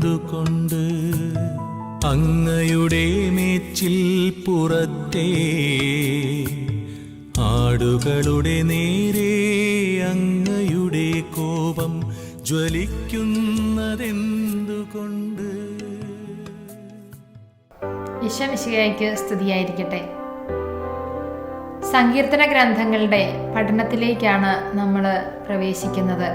എന്തുകൊണ്ട് അങ്ങയുടെ മേച്ചിൽ പുറത്തെ ആടുകളുടെ നേരെ അങ്ങയുടെ കോപം ജ്വലിക്കുന്നതെന്തുകൊണ്ട്? ഈശോമിശിഹായ്ക്ക് സ്തുതിയായിരിക്കട്ടെ. സങ്കീർത്തന ഗ്രന്ഥങ്ങളുടെ പഠനത്തിലേക്കാണ് നമ്മൾ പ്രവേശിക്കുന്നത്.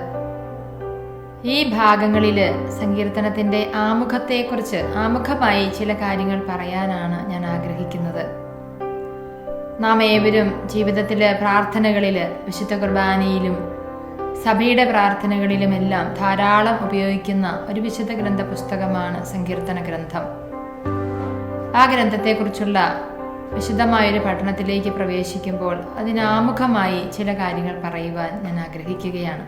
ഈ ഭാഗങ്ങളിൽ സങ്കീർത്തനത്തിൻ്റെ ആമുഖമായി ചില കാര്യങ്ങൾ പറയാനാണ് ഞാൻ ആഗ്രഹിക്കുന്നത്. നാം ഏവരും ജീവിതത്തിലെ പ്രാർത്ഥനകളിൽ, വിശുദ്ധ കുർബാനയിലും സഭയുടെ പ്രാർത്ഥനകളിലുമെല്ലാം ധാരാളം ഉപയോഗിക്കുന്ന ഒരു വിശുദ്ധ ഗ്രന്ഥ പുസ്തകമാണ് സങ്കീർത്തന ഗ്രന്ഥം. ആ ഗ്രന്ഥത്തെക്കുറിച്ചുള്ള വിശദമായൊരു പഠനത്തിലേക്ക് പ്രവേശിക്കുമ്പോൾ അതിനാമുഖമായി ചില കാര്യങ്ങൾ പറയുവാൻ ഞാൻ ആഗ്രഹിക്കുകയാണ്.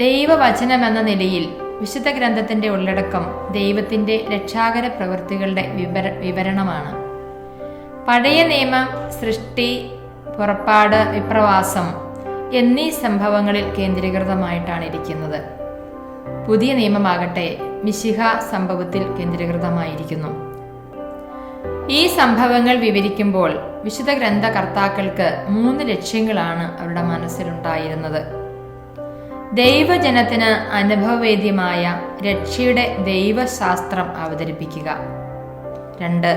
ദൈവവചനം എന്ന നിലയിൽ വിശുദ്ധ ഗ്രന്ഥത്തിൻ്റെ ഉള്ളടക്കം ദൈവത്തിൻ്റെ രക്ഷാകര പ്രവൃത്തികളുടെ വിവരണമാണ്. പഴയ നിയമം സൃഷ്ടി, പുറപ്പാട്, വിപ്രവാസം എന്നീ സംഭവങ്ങളിൽ കേന്ദ്രീകൃതമായിട്ടാണ് ഇരിക്കുന്നത്. പുതിയ നിയമമാകട്ടെ മിശിഹ സംഭവത്തിൽ കേന്ദ്രീകൃതമായിരിക്കുന്നു. ഈ സംഭവങ്ങൾ വിവരിക്കുമ്പോൾ വിശുദ്ധ ഗ്രന്ഥകർത്താക്കൾക്ക് 3 ലക്ഷ്യങ്ങളാണ് അവരുടെ മനസ്സിലുണ്ടായിരുന്നത്. ദൈവജനത്തിന് അനുഭവവേദ്യമായ രക്ഷയുടെ ദൈവശാസ്ത്രം അവതരിപ്പിക്കുക. 2.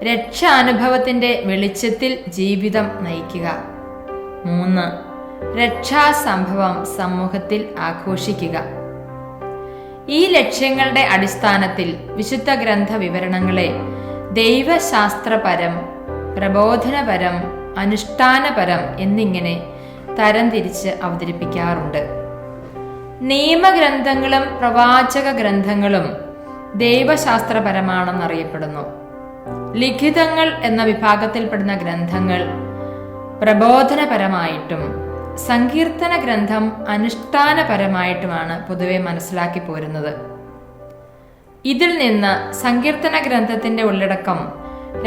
രക്ഷാനുഭവത്തിന്റെ വെളിച്ചത്തിൽ ജീവിതം നയിക്കുക. 3. രക്ഷാസംഭവം സമൂഹത്തിൽ ആഘോഷിക്കുക. ഈ ലക്ഷ്യങ്ങളുടെ അടിസ്ഥാനത്തിൽ വിശുദ്ധ ഗ്രന്ഥ വിവരണങ്ങളെ ദൈവശാസ്ത്രപരം, പ്രബോധനപരം, അനുഷ്ഠാനപരം എന്നിങ്ങനെ തരംതിരിച്ച് അവതരിപ്പിക്കാറുണ്ട്. നിയമഗ്രന്ഥങ്ങളും പ്രവാചക ഗ്രന്ഥങ്ങളും ദൈവശാസ്ത്രപരമാണെന്നറിയപ്പെടുന്നു. ലിഖിതങ്ങൾ എന്ന വിഭാഗത്തിൽപ്പെടുന്ന ഗ്രന്ഥങ്ങൾ പ്രബോധനപരമായിട്ടും സങ്കീർത്തന ഗ്രന്ഥം അനുഷ്ഠാനപരമായിട്ടുമാണ് പൊതുവെ മനസ്സിലാക്കി പോരുന്നത്. ഇതിൽ നിന്ന് സങ്കീർത്തന ഗ്രന്ഥത്തിന്റെ ഉള്ളടക്കം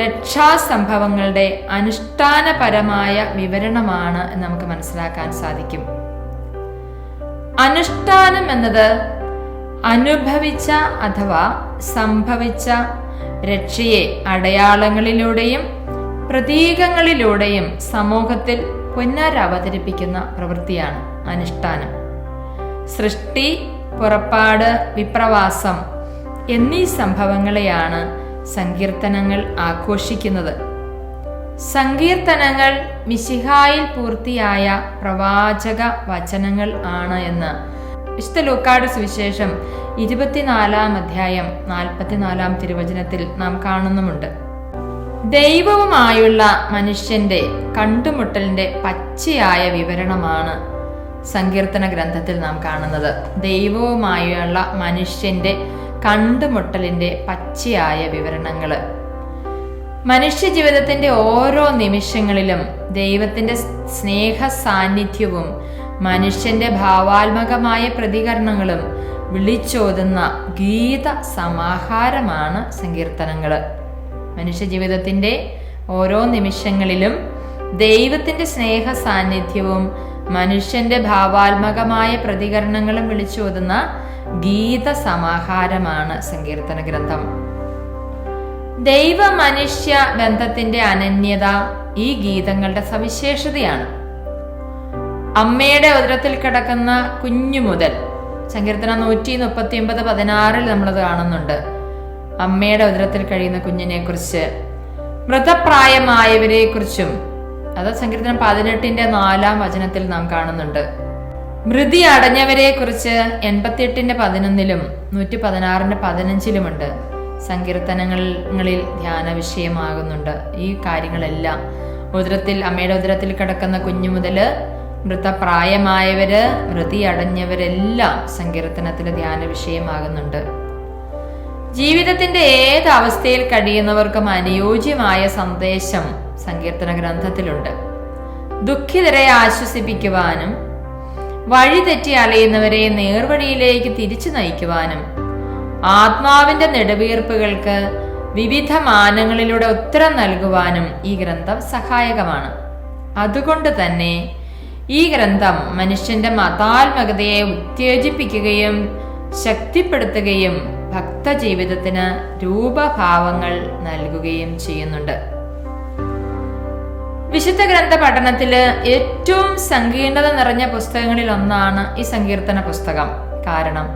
രക്ഷാസംഭവങ്ങളുടെ അനുഷ്ഠാനപരമായ വിവരണമാണ് എന്ന് നമുക്ക് മനസ്സിലാക്കാൻ സാധിക്കും. അനുഷ്ഠാനം എന്നത് അനുഭവിച്ച അഥവാ സംഭവിച്ച രക്ഷയെ അടയാളങ്ങളിലൂടെയും പ്രതീകങ്ങളിലൂടെയും സമൂഹത്തിൽ പുനരവതരിപ്പിക്കുന്ന പ്രവൃത്തിയാണ് അനുഷ്ഠാനം. സൃഷ്ടി, പുറപ്പാട്, വിപ്രവാസം എന്നീ സംഭവങ്ങളെയാണ് സങ്കീർത്തനങ്ങൾ ആഘോഷിക്കുന്നത്. സങ്കീർത്തനങ്ങൾ മിശിഹായിൽ പൂർത്തിയായ പ്രവാചക വചനങ്ങൾ ആണ് എന്ന് വിശുദ്ധ ലൂക്കായുടെ സുവിശേഷം 24-ാം അധ്യായം 44-ാം തിരുവചനത്തിൽ നാം കാണുന്നുമുണ്ട്. ദൈവവുമായുള്ള മനുഷ്യന്റെ കണ്ടുമുട്ടലിന്റെ പച്ചയായ വിവരണമാണ് സങ്കീർത്തന ഗ്രന്ഥത്തിൽ നാം കാണുന്നത്. ദൈവവുമായുള്ള മനുഷ്യന്റെ കണ്ടുമുട്ടലിന്റെ പച്ചയായ വിവരണങ്ങൾ. മനുഷ്യ ജീവിതത്തിന്റെ ഓരോ നിമിഷങ്ങളിലും ദൈവത്തിന്റെ സ്നേഹ സാന്നിധ്യവും മനുഷ്യന്റെ ഭാവാത്മകമായ പ്രതികരണങ്ങളും വിളിച്ചോതുന്ന ഗീത സമാഹാരമാണ് സങ്കീർത്തനങ്ങൾ. മനുഷ്യ ജീവിതത്തിന്റെ ഓരോ നിമിഷങ്ങളിലും ദൈവത്തിന്റെ സ്നേഹ സാന്നിധ്യവും മനുഷ്യന്റെ ഭാവാത്മകമായ പ്രതികരണങ്ങളും വിളിച്ചോതുന്ന ഗീത സമാഹാരമാണ് സങ്കീർത്തന ഗ്രന്ഥം. ദൈവ മനുഷ്യ ബന്ധത്തിന്റെ അനന്യത ഈ ഗീതങ്ങളുടെ സവിശേഷതയാണ്. അമ്മയുടെ ഉദരത്തിൽ കിടക്കുന്ന കുഞ്ഞു മുതൽ, സങ്കീർത്തനം 139:16 നമ്മളത് കാണുന്നുണ്ട്. അമ്മയുടെ ഉദരത്തിൽ കഴിയുന്ന കുഞ്ഞിനെ കുറിച്ച്, മൃതപ്രായമായവരെ കുറിച്ചും അത് സങ്കീർത്തനം 18:4 വചനത്തിൽ നാം കാണുന്നുണ്ട്. മൃതി അടഞ്ഞവരെ കുറിച്ച് 88:11 116:15 സങ്കീർത്തനങ്ങളിൽ ധ്യാന വിഷയമാകുന്നുണ്ട്. ഈ കാര്യങ്ങളെല്ലാം അമ്മയുടെ ഉദരത്തിൽ കിടക്കുന്ന കുഞ്ഞു മുതല് മൃതപ്രായമായവര്, മൃതി അടഞ്ഞവരെല്ലാം സങ്കീർത്തനത്തിൽ ധ്യാന വിഷയമാകുന്നുണ്ട്. ജീവിതത്തിന്റെ ഏത് അവസ്ഥയിൽ കഴിയുന്നവർക്കും അനുയോജ്യമായ സന്ദേശം സങ്കീർത്തന ഗ്രന്ഥത്തിലുണ്ട്. ദുഃഖിതരെ ആശ്വസിപ്പിക്കുവാനും വഴിതെറ്റി അലയുന്നവരെ നേർവഴിയിലേക്ക് തിരിച്ചു നയിക്കുവാനും ആത്മാവിന്റെ നെടുവീർപ്പുകൾക്ക് വിവിധ മാനങ്ങളിലൂടെ ഉത്തരം നൽകുവാനും ഈ ഗ്രന്ഥം സഹായകമാണ്. അതുകൊണ്ട് തന്നെ ഈ ഗ്രന്ഥം മനുഷ്യന്റെ മതാത്മകതയെ ഉത്തേജിപ്പിക്കുകയും ശക്തിപ്പെടുത്തുകയും ഭക്തജീവിതത്തിന് രൂപഭാവങ്ങൾ നൽകുകയും ചെയ്യുന്നുണ്ട്. വിശുദ്ധ ഗ്രന്ഥ പഠനത്തില് ഏറ്റവും സങ്കീർണത നിറഞ്ഞ പുസ്തകങ്ങളിൽ ഒന്നാണ് ഈ സങ്കീർത്തന പുസ്തകം. കാരണം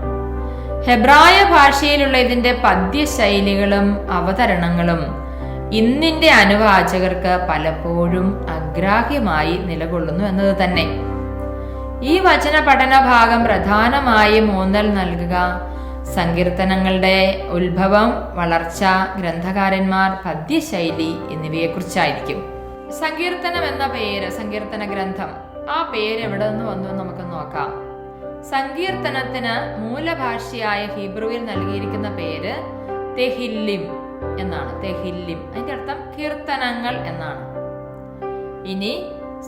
ഹെബ്രായ ഭാഷയിലുള്ള ഇതിന്റെ പദ്യശൈലികളും അവതരണങ്ങളും ഇന്നിന്റെ അനുവാചകർക്ക് പലപ്പോഴും അഗ്രാഹ്യമായി നിലകൊള്ളുന്നു എന്നത് തന്നെ. ഈ വചന പഠന ഭാഗം പ്രധാനമായും ഊന്നൽ നൽകുക സങ്കീർത്തനങ്ങളുടെ ഉത്ഭവം, വളർച്ച, ഗ്രന്ഥകാരന്മാർ, പദ്യശൈലി എന്നിവയെക്കുറിച്ചായിരിക്കും. സങ്കീർത്തനം എന്ന പേര്, സങ്കീർത്തന ഗ്രന്ഥം, ആ പേര് എവിടെ നിന്ന് വന്നു എന്ന് നമുക്ക് നോക്കാം. സങ്കീർത്തനത്തിന് മൂലഭാഷയായ ഹീബ്രുവിൽ നൽകിയിരിക്കുന്ന പേര് തെഹില്ലിം എന്നാണ്. തെഹില്ലിം അതിന്റെ അർത്ഥം കീർത്തനങ്ങൾ എന്നാണ്. ഇനി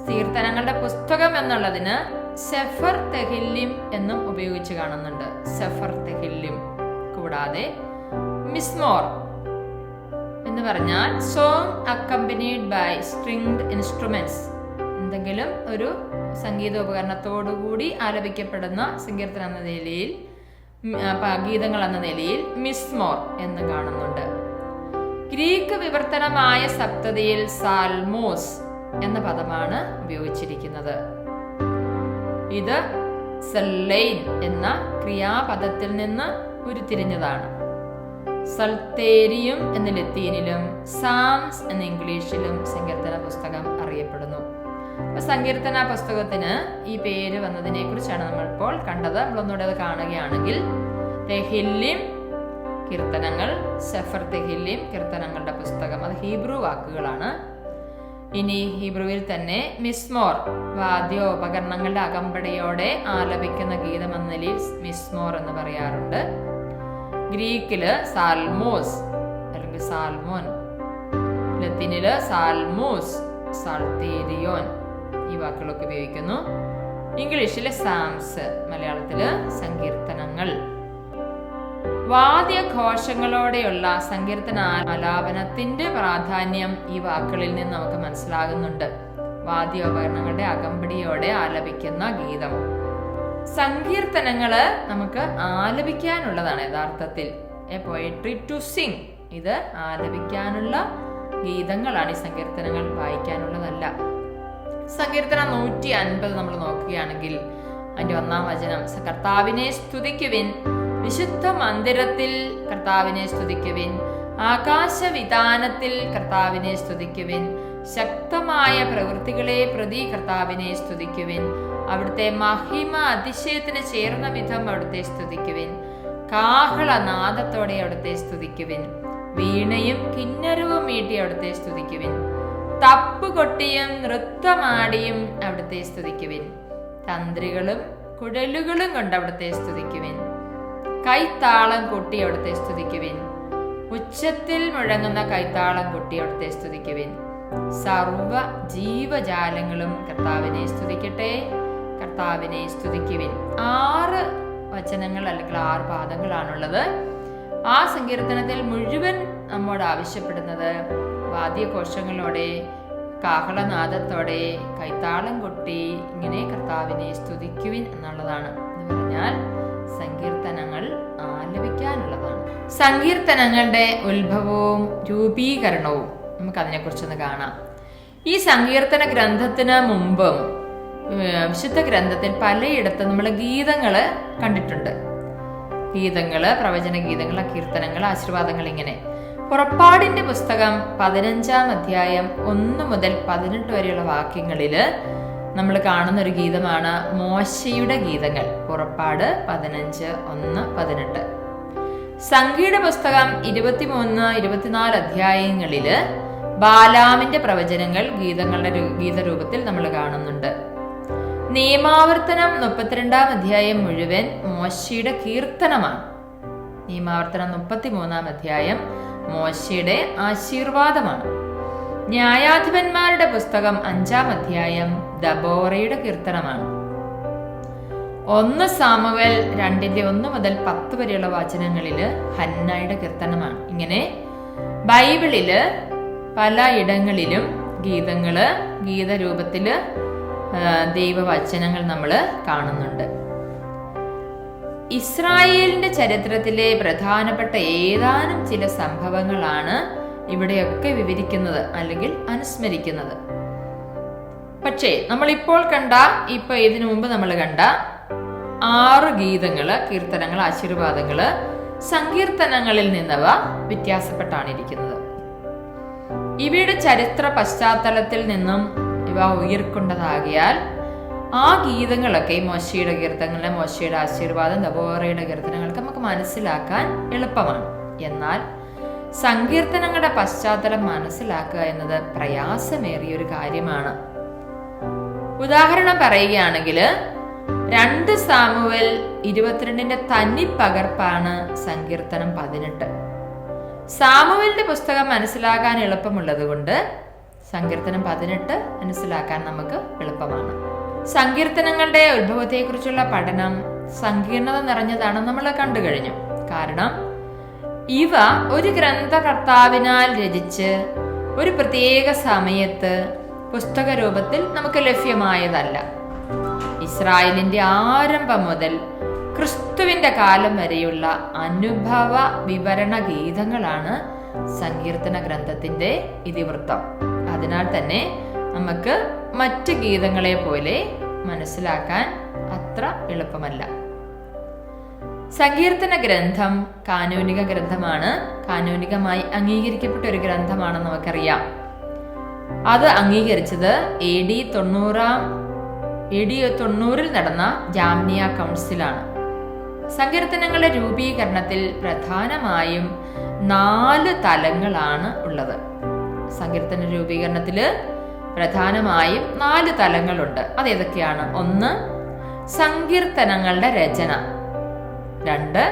കീർത്തനങ്ങളുടെ പുസ്തകം എന്നുള്ളതിന് സെഫർ തെഹില്ലിം എന്നും ഉപയോഗിച്ച് കാണുന്നുണ്ട്. സെഫർ തെഹില്ലിം. കൂടാതെ മിസ്മോർ എന്ന് പറഞ്ഞാൽ song accompanied by stringed instruments, എന്തെങ്കിലും ഒരു സംഗീതോപകരണത്തോടുകൂടി ആലപിക്കപ്പെടുന്ന സങ്കീർത്തനം എന്ന നിലയിൽ, ഗീതങ്ങൾ എന്ന നിലയിൽ മിസ്മോർ എന്ന് കാണുന്നുണ്ട്. ഗ്രീക്ക് വിവർത്തനമായ സപ്തതിയിൽ സാൽമോസ് എന്ന പദമാണ് ഉപയോഗിച്ചിരിക്കുന്നത്. ഇത് സെല്ലൈൻ എന്ന ക്രിയാപദത്തിൽ നിന്ന് ഉരുത്തിരിഞ്ഞതാണ്. സൾത്തേരിയം എന്ന ലത്തീനിലും സാംസ് എന്ന ഇംഗ്ലീഷിലും സങ്കീർത്തന പുസ്തകം അറിയപ്പെടുന്നു. അപ്പൊ സങ്കീർത്തന പുസ്തകത്തിന് ഈ പേര് വന്നതിനെ കുറിച്ചാണ് നമ്മൾ ഇപ്പോൾ കണ്ടത്. നമ്മളൊന്നുകൂടെ അത് കാണുകയാണെങ്കിൽ തെഹില്ലിം കീർത്തനങ്ങൾ, സെഫർ തെഹില്ലിം കീർത്തനങ്ങളുടെ പുസ്തകം, അത് ഹീബ്രു വാക്കുകളാണ്. ഇനി ഹീബ്രുവിൽ തന്നെ മിസ്മോർ വാദ്യോപകരണങ്ങളുടെ അകമ്പടിയോടെ ആലപിക്കുന്ന ഗീതം എന്ന നിലയിൽ മിസ്മോർ എന്ന് പറയാറുണ്ട്. ഗ്രീക്കില് സാൽമോസ് അല്ലെങ്കിൽ സാൽമോൻ, ലത്തീനില് സാൽമൂസ്, സാൾത്തേരിയോൻ ഈ വാക്കുകളൊക്കെ ഉപയോഗിക്കുന്നു. ഇംഗ്ലീഷിലെ സാംസ്, മലയാളത്തില് സങ്കീർത്തനങ്ങൾ. വാദ്യഘോഷങ്ങളോടെയുള്ള സങ്കീർത്തന ആലാപനത്തിന്റെ പ്രാധാന്യം ഈ വാക്കുകളിൽ നിന്ന് നമുക്ക് മനസ്സിലാകുന്നുണ്ട്. വാദ്യോപകരണങ്ങളുടെ അകമ്പടിയോടെ ആലപിക്കുന്ന ഗീതം. സങ്കീർത്തനങ്ങള് നമുക്ക് ആലപിക്കാനുള്ളതാണ് യഥാർത്ഥത്തിൽ. A poetry to sing. ഇത് ആലപിക്കാനുള്ള ഗീതങ്ങളാണ് ഈ സങ്കീർത്തനങ്ങൾ, വായിക്കാനുള്ളതല്ല. സങ്കീർത്തനം 150 നമ്മൾ നോക്കുകയാണെങ്കിൽ അതിന്റെ 1-ാം വചനം, കർത്താവിനെ സ്തുതിക്കുവിൻ, വിശുദ്ധ മന്ദിരത്തിൽ കർത്താവിനെ സ്തുതിക്കുവിൻ, ആകാശവിതാനത്തിൽ കർത്താവിനെ സ്തുതിക്കുവിൻ, ശക്തമായ പ്രവൃത്തികളെ പ്രതി കർത്താവിനെ സ്തുതിക്കുവിൻ, അവിടുത്തെ മഹിമ അതിശയത്തിന് ചേർന്ന വിധം അവിടുത്തെ സ്തുതിക്കുവിൻ, കാഹളനാദത്തോടെ അവിടുത്തെ സ്തുതിക്കുവിൻ, വീണയും കിന്നരവും മീട്ടി അവിടുത്തെ സ്തുതിക്കുവിൻ, തപ്പുകൊട്ടിയും നൃത്തമാടിയും അവിടുത്തെ സ്തുതിക്കുവിൻ, തന്ത്രികളും കുഴലുകളും കൊണ്ട് അവിടുത്തെ സ്തുതിക്കുവിൻ, കൈത്താളം കൊട്ടി അവിടുത്തെ സ്തുതിക്കുവിൻ, ഉച്ചത്തിൽ മുഴങ്ങുന്ന കൈത്താളം കൊട്ടി അവിടുത്തെ സ്തുതിക്കുവിൻ, സർവ ജീവജാലങ്ങളും കർത്താവിനെ സ്തുതിക്കട്ടെ, കർത്താവിനെ സ്തുതിക്കുവിൻ. 6 വചനങ്ങൾ അല്ലെങ്കിൽ 6 പാദങ്ങളാണുള്ളത്. ആ സങ്കീർത്തനത്തിൽ മുഴുവൻ നമ്മോട് ആവശ്യപ്പെടുന്നത് വാദ്യഘോഷങ്ങളോടെ, കാഹളനാദത്തോടെ, കൈത്താളം കൊട്ടി ഇങ്ങനെ കർത്താവിനെ സ്തുതിക്കുവിൻ എന്നുള്ളതാണ്. എന്ന് പറഞ്ഞാൽ സങ്കീർത്തനങ്ങൾ ആലപിക്കാനുള്ളതാണ്. സങ്കീർത്തനങ്ങളുടെ ഉത്ഭവവും രൂപീകരണവും നമുക്ക് അതിനെക്കുറിച്ചൊന്ന് കാണാം. ഈ സങ്കീർത്തന ഗ്രന്ഥത്തിന് മുമ്പും വിശുദ്ധ ഗ്രന്ഥത്തിൽ പലയിടത്തും നമ്മൾ ഗീതങ്ങള് കണ്ടിട്ടുണ്ട്. ഗീതങ്ങള്, പ്രവചന ഗീതങ്ങൾ, കീർത്തനങ്ങൾ, ആശീർവാദങ്ങൾ, ഇങ്ങനെ. പുറപ്പാടിന്റെ പുസ്തകം 15-ാം അധ്യായം 1 മുതൽ 18 വരെയുള്ള വാക്യങ്ങളില് നമ്മൾ കാണുന്ന ഒരു ഗീതമാണ് മോശയുടെ ഗീതങ്ങൾ. പുറപ്പാട് 15:1-18. സംഗീത പുസ്തകം 23-24 അധ്യായങ്ങളില് ബാലാമിന്റെ പ്രവചനങ്ങൾ ഗീതങ്ങളുടെ ഗീതരൂപത്തിൽ നമ്മൾ കാണുന്നുണ്ട്. നിയമാവർത്തനം 32-ാം അധ്യായം മുഴുവൻ മോശയുടെ കീർത്തനമാണ്. നിയമാവർത്തനം 33-ാം അധ്യായം മോശയുടെ ആശീർവാദമാണ്. ന്യായാധിപന്മാരുടെ പുസ്തകം 5-ാം അധ്യായം ദബോറയുടെ കീർത്തനമാണ്. 1 സാമുവേൽ 2:1 മുതൽ 10 വരെയുള്ള വചനങ്ങളില് ഹന്നയുടെ കീർത്തനമാണ്. ഇങ്ങനെ ബൈബിളില് പല ഇടങ്ങളിലും ഗീതങ്ങള്, ഗീതരൂപത്തില് ദൈവവചനങ്ങൾ നമ്മൾ കാണുന്നുണ്ട്. ഇസ്രായേലിന്റെ ചരിത്രത്തിലെ പ്രധാനപ്പെട്ട ഏതാനും ചില സംഭവങ്ങളാണ് ഇവിടെയൊക്കെ വിവരിക്കുന്നത് അല്ലെങ്കിൽ അനുസ്മരിക്കുന്നത്. പക്ഷേ നമ്മളിപ്പോൾ ഇതിനു മുമ്പ് നമ്മൾ കണ്ട 6 ഗീതങ്ങള്, കീർത്തനങ്ങൾ, ആശീർവാദങ്ങള് സങ്കീർത്തനങ്ങളിൽ നിന്നവ വ്യത്യാസപ്പെട്ടാണ് ഇരിക്കുന്നത്. ഇവയുടെ ചരിത്ര പശ്ചാത്തലത്തിൽ നിന്നും ഇവ ഉയർക്കൊണ്ടതാകിയാൽ ആ ഗീതങ്ങളൊക്കെ മോശയുടെ കീർത്തനങ്ങളെ, മോശയുടെ ആശീർവാദം, ദബോറയുടെ കീർത്തനങ്ങൾക്ക് നമുക്ക് മനസ്സിലാക്കാൻ എളുപ്പമാണ്. എന്നാൽ സങ്കീർത്തനങ്ങളുടെ പശ്ചാത്തലം മനസ്സിലാക്കുക എന്നത് പ്രയാസമേറിയൊരു കാര്യമാണ്. ഉദാഹരണം പറയുകയാണെങ്കിൽ 2 സാമുവേൽ 22 തന്നിപ്പകർപ്പാണ് സങ്കീർത്തനം 18. സാമുവേലിന്റെ പുസ്തകം മനസ്സിലാക്കാൻ എളുപ്പമുള്ളത് കൊണ്ട് സങ്കീർത്തനം 18 മനസ്സിലാക്കാൻ നമുക്ക് എളുപ്പമാണ്. സങ്കീർത്തനങ്ങളുടെ ഉത്ഭവത്തെക്കുറിച്ചുള്ള പഠനം സങ്കീർണത നിറഞ്ഞതാണെന്ന് നമ്മൾ കണ്ടു കഴിഞ്ഞു. കാരണം ഇവ ഒരു ഗ്രന്ഥകർത്താവിനാൽ രചിച്ച് ഒരു പ്രത്യേക സമയത്ത് പുസ്തക രൂപത്തിൽ നമുക്ക് ലഭ്യമായതല്ല. ഇസ്രായേലിന്റെ ആരംഭം മുതൽ ക്രിസ്തുവിന്റെ കാലം വരെയുള്ള അനുഭവ വിവരണ ഗീതങ്ങളാണ് സങ്കീർത്തന ഗ്രന്ഥത്തിന്റെ ഇതിവൃത്തം. അതിനാൽ തന്നെ നമുക്ക് മറ്റ് ഗീതങ്ങളെ പോലെ മനസ്സിലാക്കാൻ അത്ര എളുപ്പമല്ല. സങ്കീർത്തന ഗ്രന്ഥം കാനോനിക ഗ്രന്ഥമാണ്. കാനോനികമായി അംഗീകരിക്കപ്പെട്ട ഒരു ഗ്രന്ഥമാണെന്ന് നമുക്കറിയാം. അത് അംഗീകരിച്ചത് AD 90 നടന്ന ജാമ്നിയ കൗൺസിലാണ്. സങ്കീർത്തനങ്ങളുടെ രൂപീകരണത്തിൽ പ്രധാനമായും 4 തലങ്ങളാണ് ഉള്ളത്. സങ്കീർത്തന രൂപീകരണത്തില് പ്രധാനമായും 4 തലങ്ങളുണ്ട്. അതേതൊക്കെയാണ്? 1. സങ്കീർത്തനങ്ങളുടെ രചന. 2.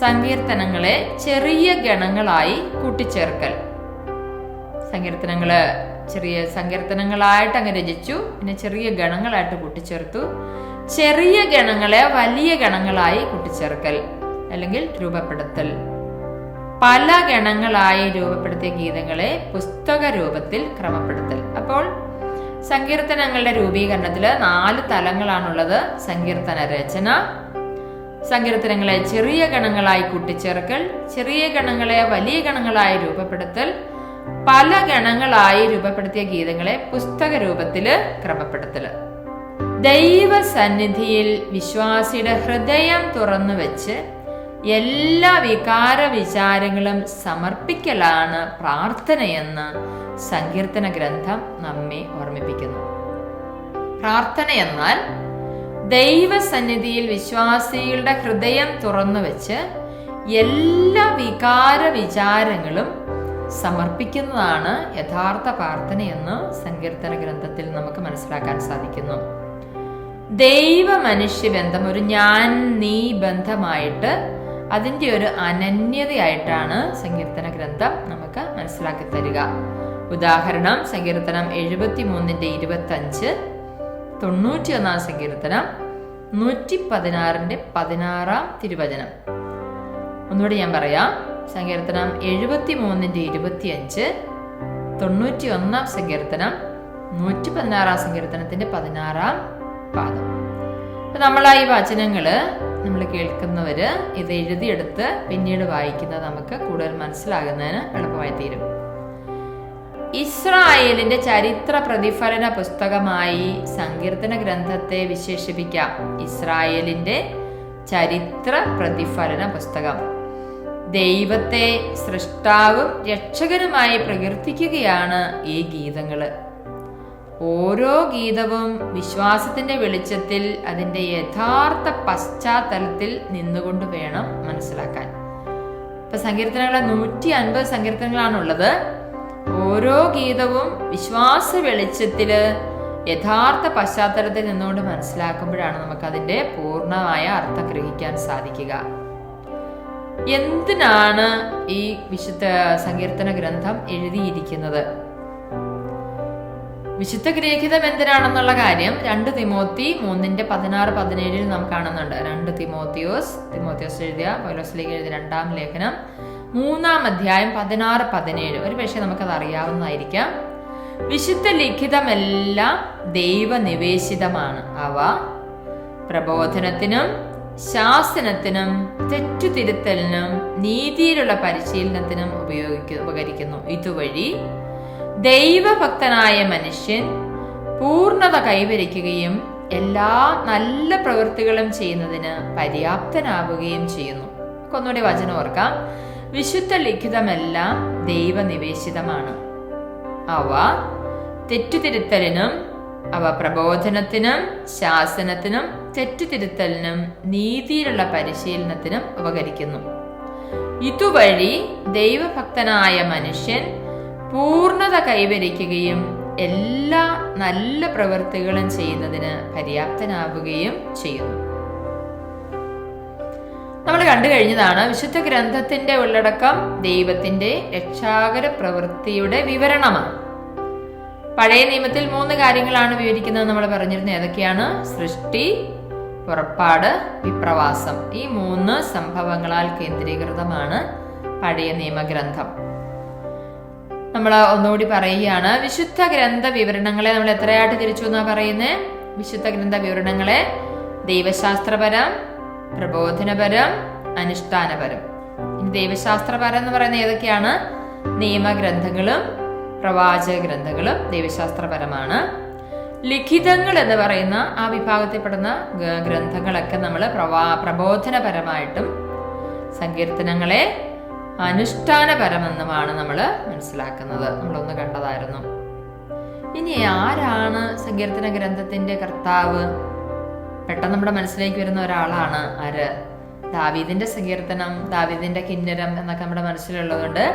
സങ്കീർത്തനങ്ങളെ ചെറിയ ഗണങ്ങളായി കൂട്ടിച്ചേർക്കൽ. സങ്കീർത്തനങ്ങള് ചെറിയ സങ്കീർത്തനങ്ങളായിട്ട് അങ്ങ് രചിച്ചു, പിന്നെ ചെറിയ ഗണങ്ങളായിട്ട് കൂട്ടിച്ചേർത്തു. ചെറിയ ഗണങ്ങളെ വലിയ ഗണങ്ങളായി കൂട്ടിച്ചേർക്കൽ അല്ലെങ്കിൽ രൂപപ്പെടുത്തൽ. പല ഗണങ്ങളായി രൂപപ്പെടുത്തിയ ഗീതങ്ങളെ പുസ്തക രൂപത്തിൽ ക്രമപ്പെടുത്തൽ. അപ്പോൾ സങ്കീർത്തനങ്ങളുടെ രൂപീകരണത്തില് 4 തലങ്ങളാണുള്ളത്. സങ്കീർത്തന രചന, സങ്കീർത്തനങ്ങളെ ചെറിയ ഗണങ്ങളായി കൂട്ടിച്ചേർക്കൽ, ചെറിയ ഗണങ്ങളെ വലിയ ഗണങ്ങളായി രൂപപ്പെടുത്തൽ, പല ഗണങ്ങളായി രൂപപ്പെടുത്തിയ ഗീതങ്ങളെ പുസ്തക രൂപത്തില് ക്രമപ്പെടുത്തല്. ദൈവസന്നിധിയിൽ വിശ്വാസിയുടെ ഹൃദയം തുറന്നു വെച്ച് എല്ലാ വികാര വിചാരങ്ങളും സമർപ്പിക്കലാണ് പ്രാർത്ഥനയെന്ന് സങ്കീർത്തന ഗ്രന്ഥം നമ്മെ ഓർമ്മിപ്പിക്കുന്നു. പ്രാർത്ഥന എന്നാൽ ദൈവസന്നിധിയിൽ വിശ്വാസികളുടെ ഹൃദയം തുറന്നു വെച്ച് എല്ലാ വികാര വിചാരങ്ങളും സമർപ്പിക്കുന്നതാണ് യഥാർത്ഥ പ്രാർത്ഥനയെന്ന് സങ്കീർത്തന ഗ്രന്ഥത്തിൽ നമുക്ക് മനസ്സിലാക്കാൻ സാധിക്കുന്നു. ദൈവ മനുഷ്യ ബന്ധം ഒരു ഞാൻ നീ ബന്ധമായിട്ട് അതിൻ്റെ ഒരു അനന്യതയായിട്ടാണ് സങ്കീർത്തന ഗ്രന്ഥം നമുക്ക് മനസ്സിലാക്കി തരിക. ഉദാഹരണം സങ്കീർത്തനം 73:25, 91 സങ്കീർത്തനം 116 തിരുവചനം. ഒന്നുകൂടി ഞാൻ പറയാം. സങ്കീർത്തനം 73:25, 91 സങ്കീർത്തനം 116 സങ്കീർത്തനത്തിന്റെ 16 പാദം. അപ്പൊ നമ്മൾ ഈ വചനങ്ങള് നമ്മൾ കേൾക്കുന്നവര് ഇത് എഴുതിയെടുത്ത് പിന്നീട് വായിക്കുന്നത് നമുക്ക് കൂടുതൽ മനസ്സിലാകുന്നതിന് എളുപ്പമായി തീരും. ഇസ്രായേലിന്റെ ചരിത്ര പ്രതിഫലന പുസ്തകമായി സങ്കീർത്തന ഗ്രന്ഥത്തെ വിശേഷിപ്പിക്കാം. ഇസ്രായേലിന്റെ ചരിത്ര പ്രതിഫലന പുസ്തകം. ദൈവത്തെ സൃഷ്ടാവും രക്ഷകനുമായി പ്രകീർത്തിക്കുകയാണ് ഈ ഗീതങ്ങള്. ഓരോ ഗീതവും വിശ്വാസത്തിന്റെ വെളിച്ചത്തിൽ അതിന്റെ യഥാർത്ഥ പശ്ചാത്തലത്തിൽ നിന്നുകൊണ്ട് വേണം മനസ്സിലാക്കാൻ. ഇപ്പൊ സങ്കീർത്തനങ്ങളെ 150 സങ്കീർത്തനങ്ങളാണുള്ളത്. ഓരോ ഗീതവും വിശ്വാസ വെളിച്ചത്തില് യഥാർത്ഥ പശ്ചാത്തലത്തിൽ നിന്നുകൊണ്ട് മനസ്സിലാക്കുമ്പോഴാണ് നമുക്ക് അതിന്റെ പൂർണ്ണമായ അർത്ഥം ഗ്രഹിക്കാൻ സാധിക്കുക. എന്തിനാണ് ഈ വിശുദ്ധ സങ്കീർത്തന ഗ്രന്ഥം എഴുതിയിരിക്കുന്നത്? വിശുദ്ധ ഗ്രഹിതം എന്തിനാണെന്നുള്ള കാര്യം 2 തിമോത്തി 3:16-17 നാം കാണുന്നുണ്ട്. 2 തിമോത്തിയോസ് എഴുതിയ പൗലോസിലേക്ക് എഴുതിയ 2-ാം ലേഖനം 3-ാം അധ്യായം 16-17. ഒരു പക്ഷേ നമുക്കത് അറിയാവുന്നതായിരിക്കാം. വിശുദ്ധ ലിഖിതമെല്ലാം ദൈവനിവേശിതമാണ്. അവ പ്രബോധനത്തിനും ശാസനത്തിനും തെറ്റുതിരുത്തലിനും നീതിയിലുള്ള പരിശീലനത്തിനും ഉപകരിക്കുന്നു. ഇതുവഴി ദൈവഭക്തനായ മനുഷ്യൻ പൂർണ്ണത കൈവരിക്കുകയും എല്ലാ നല്ല പ്രവൃത്തികളും ചെയ്യുന്നതിന് പര്യാപ്തനാവുകയും ചെയ്യുന്നു. ഒന്നുകൂടി വചനം ഓർക്കാം. വിശുദ്ധ ലിഖിതമെല്ലാം ദൈവനിവേശിതമാണ്. അവ തെറ്റുതിരുത്തലിനും അവ പ്രബോധനത്തിനും ശാസനത്തിനും തെറ്റുതിരുത്തലിനും നീതിയിലുള്ള പരിശീലനത്തിനും ഉപകരിക്കുന്നു. ഇതുവഴി ദൈവഭക്തനായ മനുഷ്യൻ പൂർണ്ണത കൈവരിക്കുകയും എല്ലാ നല്ല പ്രവൃത്തികളും ചെയ്യുന്നതിന് പര്യാപ്തനാവുകയും ചെയ്യുന്നു. നമ്മൾ കണ്ടു കഴിഞ്ഞതാണ് വിശുദ്ധ ഗ്രന്ഥത്തിന്റെ ഉള്ളടക്കം ദൈവത്തിന്റെ രക്ഷാകര പ്രവൃത്തിയുടെ വിവരണമാണ്. പഴയ നിയമത്തിൽ 3 കാര്യങ്ങളാണ് വിവരിക്കുന്നത് നമ്മൾ പറഞ്ഞിരുന്നത്. ഏതൊക്കെയാണ്? സൃഷ്ടി, പുറപ്പാട്, വിപ്രവാസം. ഈ 3 സംഭവങ്ങളാൽ കേന്ദ്രീകൃതമാണ് പഴയ നിയമഗ്രന്ഥം. നമ്മൾ ഒന്നുകൂടി പറയുകയാണ്, വിശുദ്ധ ഗ്രന്ഥ വിവരണങ്ങളെ നമ്മൾ എത്രയായിട്ട് തിരിച്ചു എന്നാ പറയുന്നത്? വിശുദ്ധ ഗ്രന്ഥ വിവരണങ്ങളെ ദൈവശാസ്ത്രപരം, പ്രബോധനപരം, അനുഷ്ഠാനപരം. ഇനി ദൈവശാസ്ത്രപരം എന്ന് പറയുന്നത് ഏതൊക്കെയാണ്? നിയമഗ്രന്ഥങ്ങളും പ്രവാചക ഗ്രന്ഥങ്ങളും ദൈവശാസ്ത്രപരമാണ്. ലിഖിതങ്ങൾ എന്ന് പറയുന്ന ആ വിഭാഗത്തിൽപ്പെടുന്ന ഗ്രന്ഥങ്ങളൊക്കെ നമ്മൾ പ്രബോധനപരമായിട്ടും സങ്കീർത്തനങ്ങളെ അനുഷ്ഠാനപരമെന്നുമാണ് നമ്മൾ മനസ്സിലാക്കുന്നത്. നമ്മളൊന്ന് കണ്ടതായിരുന്നു. ഇനി ആരാണ് സങ്കീർത്തന ഗ്രന്ഥത്തിന്റെ കർത്താവ്? പെട്ടെന്ന് നമ്മുടെ മനസ്സിലേക്ക് വരുന്ന ഒരാളാണ്. ആര്? ദാവീദിന്റെ സങ്കീർത്തനം, ദാവീദിന്റെ കിന്നരം എന്നൊക്കെ നമ്മുടെ മനസ്സിലുള്ളതുകൊണ്ട്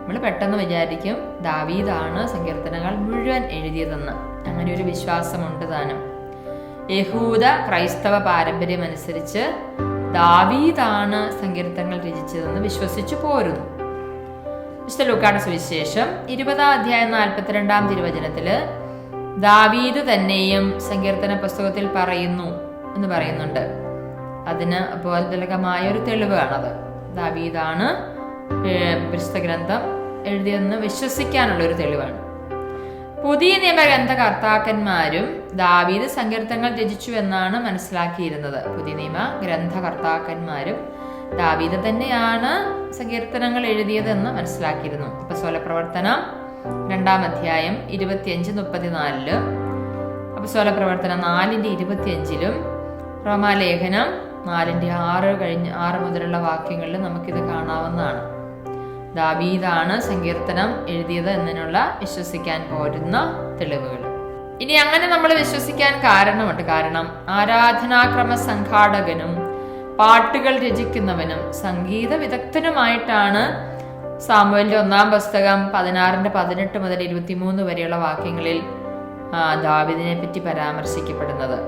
നമ്മൾ പെട്ടെന്ന് വിചാരിക്കും ദാവീദാണ് സങ്കീർത്തനങ്ങൾ മുഴുവൻ എഴുതിയതെന്ന്. അങ്ങനെ ഒരു വിശ്വാസമുണ്ട് താനും. യഹൂദ ക്രൈസ്തവ പാരമ്പര്യം അനുസരിച്ച് ദാവീദാണ് സങ്കീർത്തനങ്ങൾ രചിച്ചതെന്ന് വിശ്വസിച്ചു പോരുന്നു. വിശുദ്ധ ലൂക്കായുടെ സുവിശേഷം 20-ാം അധ്യായം 42-ാം തിരുവചനത്തില് ദാവീദ് തന്നെയും സങ്കീർത്തന പുസ്തകത്തിൽ പറയുന്നു എന്ന് പറയുന്നുണ്ട്. അതിന് ബോധജനകമായ ഒരു തെളിവാണത്. ദാവീദാണ് വിശുദ്ധ ഗ്രന്ഥം എഴുതിയെന്ന് വിശ്വസിക്കാനുള്ള ഒരു തെളിവാണ്. പുതിയ നിയമഗ്രന്ഥ കർത്താക്കന്മാരും ദാവീദ് സങ്കീർത്തനങ്ങൾ രചിച്ചു എന്നാണ് മനസ്സിലാക്കിയിരുന്നത്. പുതിയ നിയമ ഗ്രന്ഥകർത്താക്കന്മാരും ദാവീദ് തന്നെയാണ് സങ്കീർത്തനങ്ങൾ എഴുതിയതെന്ന് മനസ്സിലാക്കിയിരുന്നു. അപ്പോസ്തലപ്രവർത്തനം 2-ാം അധ്യായം 25-34, അപ്പോസ്തലപ്രവർത്തനം 4:25, റോമാലേഖനം 4:6 മുതലുള്ള വാക്യങ്ങളിൽ നമുക്കിത് കാണാവുന്നതാണ്. ദാവീദാണ് സങ്കീർത്തനം എഴുതിയത് എന്നതിനുള്ള വിശ്വസിക്കാൻ പോരുന്ന തെളിവുകൾ. ഇനി അങ്ങനെ നമ്മൾ വിശ്വസിക്കാൻ കാരണമുണ്ട്. കാരണം ആരാധനാക്രമ സംഘാടകനും പാട്ടുകൾ രചിക്കുന്നവനും സംഗീത വിദഗ്ധനുമായിട്ടാണ് സാമുവേലിന്റെ 1-ാം പുസ്തകം 16-18 മുതൽ 23 വരെയുള്ള വാക്യങ്ങളിൽ ദാവീദിനെ പറ്റി പരാമർശിക്കപ്പെടുന്നത്.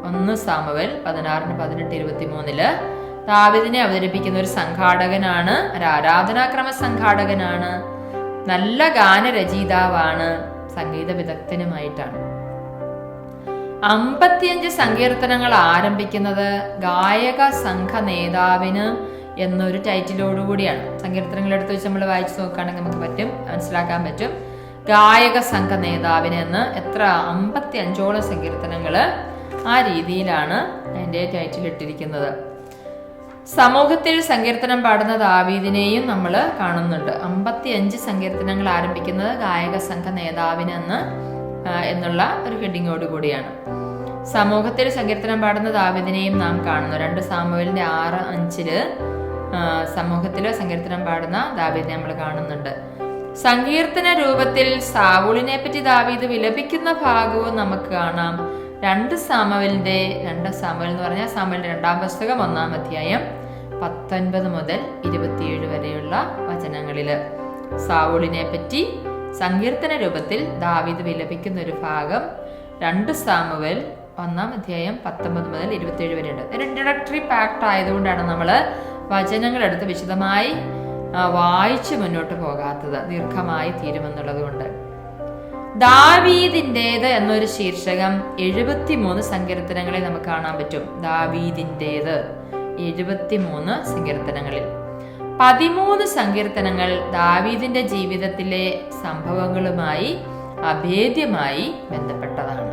1 സാമുവേൽ 16-18-23 ദാവീദിനെ അവതരിപ്പിക്കുന്ന ഒരു സംഘാടകനാണ്, ഒരു ആരാധനാക്രമ സംഘാടകനാണ്, നല്ല ഗാനരചയിതാവാണ്, സംഗീത വിദഗ്ധനുമായിട്ടാണ്. 55 സങ്കീർത്തനങ്ങൾ ആരംഭിക്കുന്നത് ഗായക സംഘ നേതാവിന് എന്നൊരു ടൈറ്റിലോടുകൂടിയാണ്. സങ്കീർത്തനങ്ങൾ എടുത്ത് വെച്ച് നമ്മൾ വായിച്ചു നോക്കുകയാണെങ്കിൽ നമുക്ക് മനസ്സിലാക്കാൻ പറ്റും ഗായക സംഘ നേതാവിന് എന്ന്. 55ഓളം സങ്കീർത്തനങ്ങൾ ആ രീതിയിലാണ് അതിൻ്റെ ടൈറ്റിൽ ഇട്ടിരിക്കുന്നത്. സമൂഹത്തിൽ സങ്കീർത്തനം പാടുന്ന ദാവീദിനെയും നമ്മൾ കാണുന്നുണ്ട്. 55 സങ്കീർത്തനങ്ങൾ ആരംഭിക്കുന്നത് ഗായക സംഘ നേതാവിന് എന്നുള്ള ഒരു ഹെഡിങ്ങോട് കൂടിയാണ്. സമൂഹത്തിൽ സങ്കീർത്തനം പാടുന്ന ദാവീദിനെയും നാം കാണുന്നു. 2 സാമുവേലിന്റെ 6:5 സമൂഹത്തിൽ സങ്കീർത്തനം പാടുന്ന ദാവീദിനെ നമ്മൾ കാണുന്നുണ്ട്. സങ്കീർത്തന രൂപത്തിൽ സാവൂളിനെ പറ്റി ദാവീദ് വിലപിക്കുന്ന ഭാഗവും നമുക്ക് കാണാം. 2 സാമുവേൽ എന്ന് പറഞ്ഞാൽ സാമുവേലിന്റെ 2-ാം പുസ്തകം 1-ാം അധ്യായം 19 മുതൽ 27 വരെയുള്ള വചനങ്ങളില് സാവൂളിനെ പറ്റി സങ്കീർത്തന രൂപത്തിൽ ദാവീദ് വിലപിക്കുന്ന ഒരു ഭാഗം 2 സാമുവേൽ 1-ാം അധ്യായം 19 മുതൽ 27 വരെ ഉണ്ട്. ഒരു ഇൻട്രഡക്ടറി പാക്ട് ആയതുകൊണ്ടാണ് നമ്മൾ വചനങ്ങൾ എടുത്ത് വിശദമായി വായിച്ച് മുന്നോട്ട് പോകാത്തത്. ദീർഘമായി തീരുമെന്നുള്ളത് കൊണ്ട്. ദാവീദിൻ്റേത് എന്നൊരു ശീർഷകം 73 സങ്കീർത്തനങ്ങളിൽ നമുക്ക് കാണാൻ പറ്റും. ദാവീദിൻ്റേത് 73 സങ്കീർത്തനങ്ങളിൽ 13 സങ്കീർത്തനങ്ങൾ ദാവീദിന്റെ ജീവിതത്തിലെ സംഭവങ്ങളുമായി അഭേദ്യമായി ബന്ധപ്പെട്ടതാണ്.